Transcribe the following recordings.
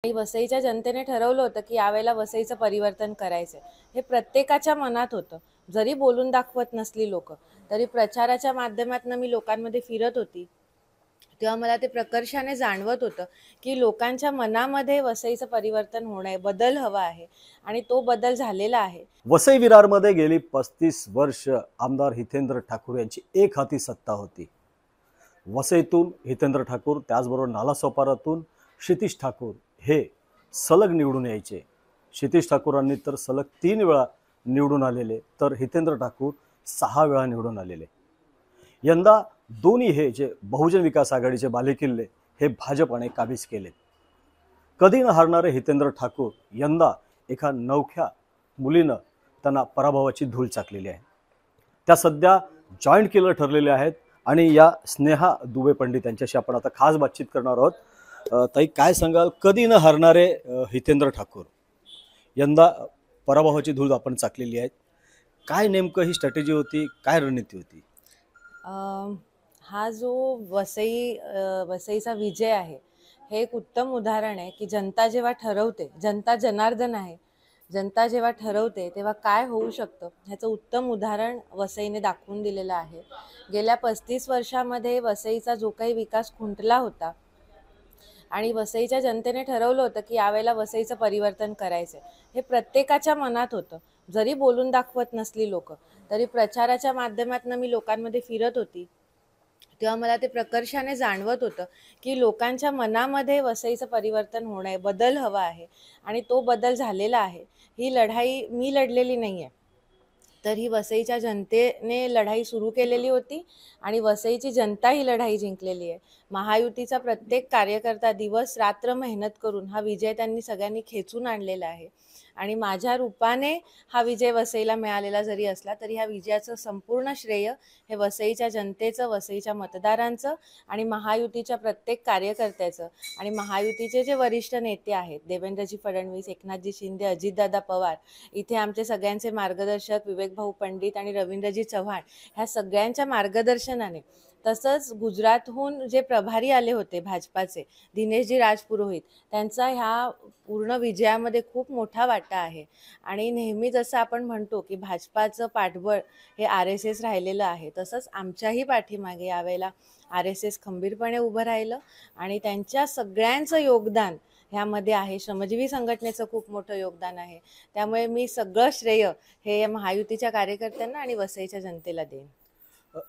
आणि वसईच्या जनतेने ठरवलं होतं की यावेळेला वसईचं परिवर्तन करायचंय. हे प्रत्येकाच्या मनात होतं. जरी बोलून दाखवत नसली लोक, तरी प्रचाराच्या माध्यमातून मी लोकांमध्ये फिरत होती, तेव्हा मला ते प्रकर्षाने जाणवत होतं की लोकांच्या मनामध्ये वसईचं परिवर्तन होणं आहे, बदल हवा आहे आणि तो बदल झालेला आहे. वसई विरारमध्ये गेली 35 वर्ष आमदार हितेंद्र ठाकूर यांची एक हाती सत्ता होती. वसईतून हितेंद्र ठाकूर, त्याचबरोबर नालासोपारातून क्षितिज ठाकूर हे सलग निवडून यायचे. क्षितिज ठाकूरांनी तर सलग 3 वेळा निवडून आलेले, तर हितेंद्र ठाकूर 6 वेळा निवडून आलेले. यंदा दोन्ही हे जे बहुजन विकास आघाडीचे बालेकिल्ले हे भाजपने काबीज केले. कधी न हारणारे हितेंद्र ठाकूर यंदा एका नवख्या मुलीनं त्यांना पराभवाची धूळ चाकलेली आहे. त्या सध्या जॉईंट किलर ठरलेले आहेत आणि या स्नेहा दुबे पंडित यांच्याशी आपण आता खास बातचीत करणार आहोत. ताई, काय सांगाल, कधी न हारणारे हितेंद्र ठाकूर यंदा पराभवाची धूळ आपण चाकलेली आहे. काय नेमकं ही स्ट्रॅटेजी होती, काय रणनीती होती? हा जो वसईचा विजय आहे, हे एक उत्तम उदाहरण आहे की जनता जेव्हा ठरवते, जनता जनार्दन आहे, जनता जेव्हा ठरवते तेव्हा काय होऊ शकतं ह्याचं उत्तम उदाहरण वसईने दाखवून दिलेलं आहे. गेल्या 35 वर्षामध्ये वसईचा जो काही विकास खुंटला होता आणि वसईच्या जनतेने ठरवलं होतं की यावेळेला वसईचं परिवर्तन करायचंय. हे प्रत्येकाच्या मनात होतं. जरी बोलून दाखवत नसली लोक, तरी प्रचाराच्या माध्यमातून मी लोकांमध्ये फिरत होती, तेव्हा मला ते प्रकर्षाने जाणवत होतं की लोकांच्या मनामध्ये वसईचं परिवर्तन होणं आहे, बदल हवा आहे आणि तो बदल झालेला आहे. ही लढाई मी लढलेली नाही आहे, तर ही वसईच्या जनतेने लढाई सुरू केलेली होती आणि वसईची जनता ही लढाई जिंकलेली आहे. महायुतीचा प्रत्येक कार्यकर्ता दिवस रात्र मेहनत करून हा विजय त्यांनी सगळ्यांनी खेचून आणलेला आहे आणि माझ्या रूपाने हा विजय वसईला मिळालेला जरी असला तरी ह्या विजयाचं संपूर्ण श्रेय हे वसईच्या जनतेचं, वसईच्या मतदारांचं आणि महायुतीच्या प्रत्येक कार्यकर्त्याचं आणि महायुतीचे जे वरिष्ठ नेते आहेत, देवेंद्रजी फडणवीस, एकनाथजी शिंदे, अजितदादा पवार, इथे आमचे सगळ्यांचे मार्गदर्शक विवेक भाऊ पंडित आणि रवींद्रजी चव्हाण, ह्या सगळ्यांच्या मार्गदर्शनाने, तसंच गुजरातहून जे प्रभारी आले होते भाजपाचे, दिनेशजी राजपुरोहित, त्यांचा ह्या पूर्ण विजयामध्ये खूप मोठा वाटा आहे. आणि नेहमी जसं आपण म्हणतो की भाजपाचं पाठबळ हे RSS राहिलेलं आहे, तसंच आमच्याही पाठीमागे यावेळेला RSS खंबीरपणे उभं राहिलं आणि त्यांच्या सगळ्यांचं योगदान ह्यामध्ये आहे. श्रमजीवी संघटनेचं खूप मोठं योगदान आहे. त्यामुळे मी सगळं श्रेय हे महायुतीच्या कार्यकर्त्यांना आणि वसईच्या जनतेला देईन.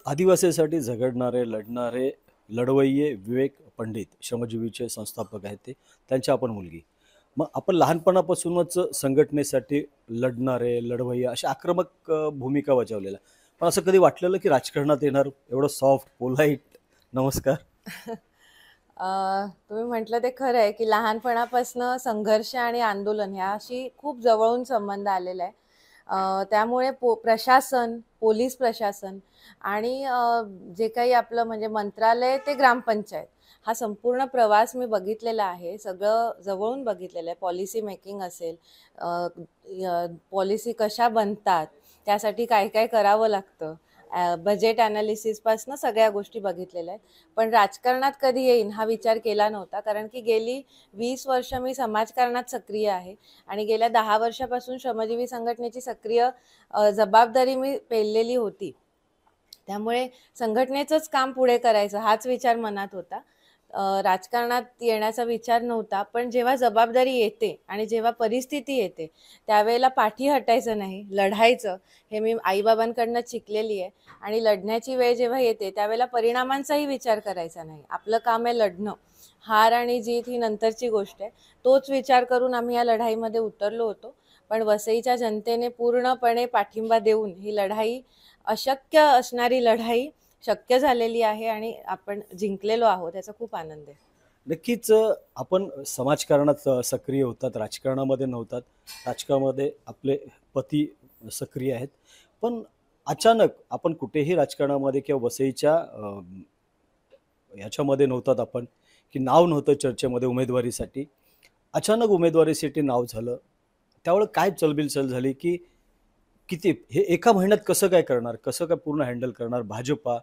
आदिवासीसाठी झगडणारे, लढणारे लढवय्ये विवेक पंडित श्रमजीवीचे संस्थापक आहेत ते, त्यांची आपण मुलगी. मग आपण लहानपणापासूनच संघटनेसाठी लढणारे, लढवय्ये अशी आक्रमक भूमिका बजावलेल्या, पण असं कधी वाटलेलं की राजकारणात येणार? एवढं सॉफ्ट, पोलाईट, नमस्कार. तुम्ही म्हटलं ते खरं आहे की लहानपणापासून संघर्ष आणि आंदोलन ह्याशी खूप जवळून संबंध आलेला आहे. त्यामुळे प्रशासन, पोलीस प्रशासन आणि जे काही आपलं म्हणजे मंत्रालय ते ग्रामपंचायत, हा संपूर्ण प्रवास मी बघितलेला आहे, सगळं जवळून बघितलेलं आहे. पॉलिसी मेकिंग असेल, पॉलिसी कशा बनतात, त्यासाठी काय काय करावं लागतं, बजेट ॲनालिसिसपासून सगळ्या गोष्टी बघितलेल्या आहेत. पण राजकारणात कधी येईन हा विचार केला नव्हता, कारण की गेली 20 वर्ष मी समाजकारणात सक्रिय आहे आणि गेल्या 10 वर्षापासून श्रमजीवी संघटनेची सक्रिय जबाबदारी मी पेललेली होती. त्यामुळे संघटनेचंच काम पुढे करायचं हाच विचार मनात होता. राजकारणात येण्याचा विचार नव्हता. पण जेव्हा जबाबदारी येते आणि जेव्हा परिस्थिती येते, त्यावेळेला पाठी हटायचं नाही, लढायचं. हे मी आईबाबांकडनं शिकलेली आहे. आणि लढण्याची वेळ जेव्हा येते त्यावेळेला परिणामांचाही विचार करायचा नाही. आपलं काम आहे लढणं. हार आणि जीत ही नंतरची गोष्ट आहे. तोच विचार करून आम्ही या लढाईमध्ये उतरलो होतो. पण वसईच्या जनतेने पूर्णपणे पाठिंबा देऊन ही लढाई, अशक्य असणारी लढाई शक्य झालेली आहे आणि आपण जिंकलेलो आहोत, याचा खूप आनंद आहे. नक्कीच. आपण समाजकारणात सक्रिय होतात, राजकारणामध्ये नव्हतात. राजकारणामध्ये आपले पती सक्रिय आहेत, पण अचानक आपण कुठेही राजकारणामध्ये किंवा वसईच्या याच्यामध्ये नव्हतात आपण, की नाव नव्हतं चर्चेमध्ये उमेदवारीसाठी. अचानक उमेदवारीसाठी नाव झालं, त्यावेळेस काय चलबिलचल झाली, की किती हे एका महिन्यात कसं काय करणार, कसं काय पूर्ण हँडल करणार? भाजपा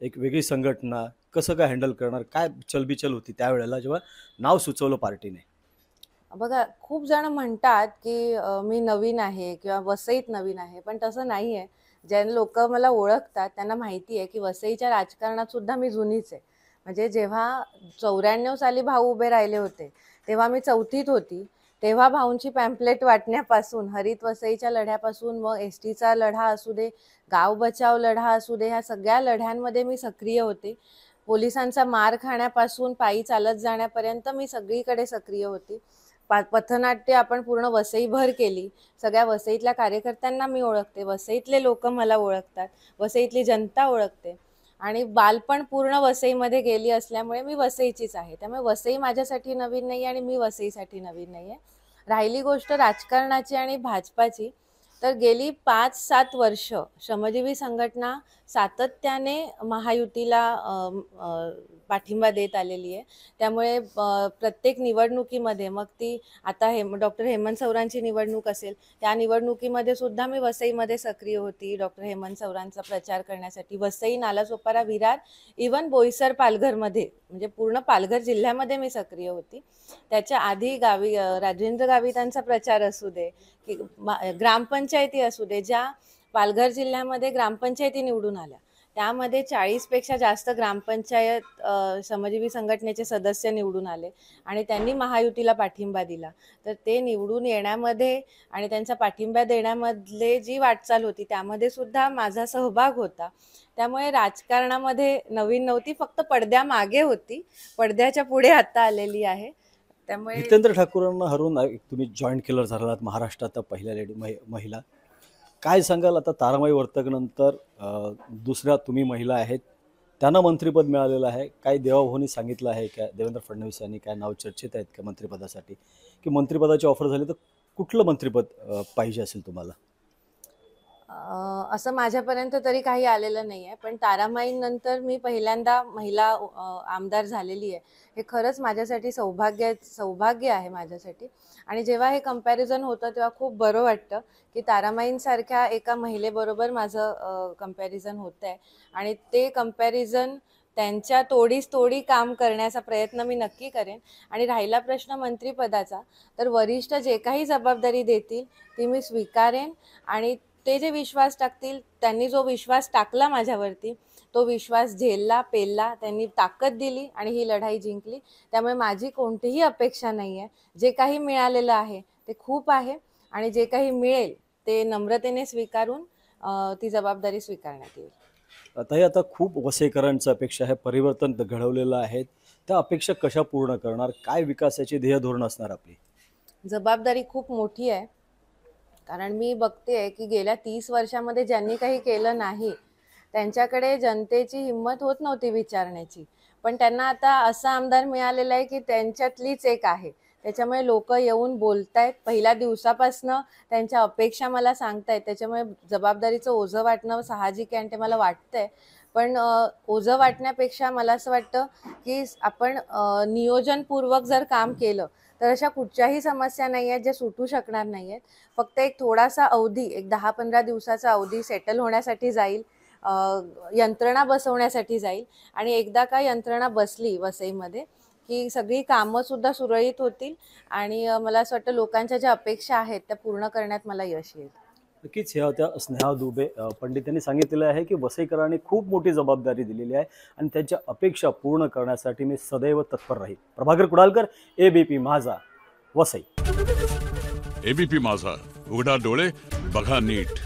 एक वेगळी संघटना कसं काय हँडल करणार? काय चलबिचल होती त्यावेळेला जेव्हा नाव सुचवलं पार्टीने? बघा, खूप जण म्हणतात की मी नवीन आहे किंवा वसईत नवीन आहे, पण तसं नाही आहे. जे लोक मला ओळखतात त्यांना माहिती आहे की वसईच्या राजकारणात सुद्धा मी जुनीच आहे. म्हणजे जेव्हा 94 साली भाऊ उभे राहिले होते, तेव्हा मी 4थीत होती. तेव्हा भाऊंची पॅम्पलेट वाटण्यापासून, हरित वसईच्या लढ्यापासून, मग एसटीचा लढा असू दे, गाव बचाव लढा असू दे, ह्या सगळ्या लढ्यांमध्ये मी सक्रिय होते. पोलिसांचा मार खाण्यापासून पायी चालत जाण्यापर्यंत मी सगळीकडे सक्रिय होती. पथनाट्य आपण पूर्ण वसईभर केली. सगळ्या वसईतल्या कार्यकर्त्यांना मी ओळखते, वसईतले लोक मला ओळखतात, वसईतली जनता ओळखते आणि बालपण पूर्ण वसईमध्ये गेली असल्यामुळे मी वसईचीच आहे. त्यामुळे वसई माझ्यासाठी नवीन नाही आणि मी वसईसाठी नवीन नाही आहे. राहिली गोष्ट राजकारणाची आणि भाजपाची, तर गेली 5-7 वर्ष श्रमजीवी संघटना सातत्याने महायुतीला पाठिंबा देत आलेली आहे. त्यामुळे प्रत्येक निवडणुकीमध्ये, मग ती आता डॉक्टर हेमंत सवरांची निवडणूक असेल, त्या निवडणुकीमध्ये सुद्धा मी वसईमध्ये सक्रिय होती डॉक्टर हेमंत सवरांचा प्रचार करण्यासाठी. वसई, नालासोपारा, विरार, इवन बोईसर, पालघरमध्ये, म्हणजे पूर्ण पालघर जिल्ह्यामध्ये मी सक्रिय होती. त्याच्या आधी गावी राजेंद्र गावितांचा प्रचार असू दे की ग्रामपंचायती असू दे, ज्या पालघर जिल्ह्यामध्ये ग्रामपंचायती निवडून आल्या, त्यामध्ये 40पेक्षा जास्त ग्रामपंचायत श्रमजीवी संघटनेचे सदस्य निवडून आले आणि त्यांनी महायुतीला पाठिंबा दिला. तर ते निवडून येण्यामध्ये आणि त्यांचा पाठिंबा देण्यामधले जी वाटचाल होती, त्यामध्ये सुद्धा माझा सहभाग होता. त्यामुळे राजकारणामध्ये नवीन नव्हती, फक्त पडद्यामागे होती, पडद्याच्या पुढे आता आलेली आहे. त्यामुळे हितेंद्र ठाकूरांना हरवून तुम्ही जॉईंट किलर झालात, महाराष्ट्रात पहिल्या महिला. काय सांगाल आता तारामाई वर्तकनंतर दुसऱ्या तुम्ही महिला आहेत, त्यांना मंत्रिपद मिळालेलं आहे. काय देवाभाऊनी सांगितलं आहे का, देवेंद्र फडणवीस यांनी काय नाव चर्चेत आहेत का मंत्रिपदासाठी, की मंत्रिपदाची ऑफर झाली तर कुठलं मंत्रिपद पाहिजे असेल तुम्हाला? असं माझ्यापर्यंत तरी काही आलेलं नाही आहे, पण तारामाईनंतर मी पहिल्यांदा महिला आमदार झालेली आहे. हे खरंच माझ्यासाठी सौभाग्य आहे माझ्यासाठी. आणि जेव्हा हे कंपॅरिझन होतं तेव्हा खूप बरं वाटतं की तारामाईंसारख्या एका महिलेबरोबर माझं कंपॅरिझन होतं आहे आणि ते कंपॅरिझन त्यांच्या तोडीस तोडी काम करण्याचा प्रयत्न मी नक्की करेन. आणि राहिला प्रश्न मंत्रिपदाचा, तर वरिष्ठ जे काही जबाबदारी देतील ती मी स्वीकारेन आणि ते जे विश्वास टाकतील, त्यांनी जो विश्वास टाकला माझ्यावरती, तो विश्वास झेलला, पेलला, त्यांनी ताकद दिली आणि ही लढाई जिंकली. त्यामुळे माझी कोणतीही अपेक्षा नाही आहे. जे काही मिळालेलं आहे ते खूप आहे आणि जे काही मिळेल ते नम्रतेने स्वीकारून ती जबाबदारी स्वीकारण्यात येईल. ताई, आता खूप वसईकरांच्या अपेक्षा आहे, परिवर्तन घडवलेलं आहे, त्या अपेक्षा कशा पूर्ण करणार? काय विकासाची ध्येय धोरण असणार आपली? जबाबदारी खूप मोठी आहे, कारण मी बघते की गेल्या 30 वर्षामध्ये ज्यांनी काही केलं नाही त्यांच्याकडे जनतेची हिंमत होत नव्हती विचारण्याची, पण त्यांना आता असा आमदार मिळालेला आहे की त्यांच्यातलीच एक आहे. त्याच्यामुळे लोक येऊन बोलतायत, पहिल्या दिवसापासनं त्यांच्या अपेक्षा मला सांगतायत. त्याच्यामुळे जबाबदारीचं ओझं वाटणं साहजिक आहे आणि ते मला वाटतंय. पण ओझं वाटण्यापेक्षा मला असं वाटतं की आपण नियोजनपूर्वक जर काम केलं तर अशा कुठच्याही समस्या नाही आहेत ज्या सुटू शकणार नाही आहेत. फक्त एक थोडासा अवधी, एक 10-15 दिवसाचा अवधी सेटल होण्यासाठी जाईल, यंत्रणा बसवण्यासाठी जाईल आणि एकदा का यंत्रणा बसली वसईमध्ये की सगळी कामंसुद्धा सुरळीत होतील आणि मला असं वाटतं लोकांच्या ज्या अपेक्षा आहेत त्या पूर्ण करण्यात मला यश येईल. नक्कीच. ह्या होत्या स्नेहा दुबे. पंडित यांनी सांगितलेलं आहे की वसईकरांनी खूप मोठी जबाबदारी दिलेली आहे आणि त्यांच्या अपेक्षा पूर्ण करण्यासाठी मी सदैव तत्पर राहील. प्रभाकर कुडालकर, ABP माझा, वसई. ABP माझा, उघडा डोळे बघा नीट.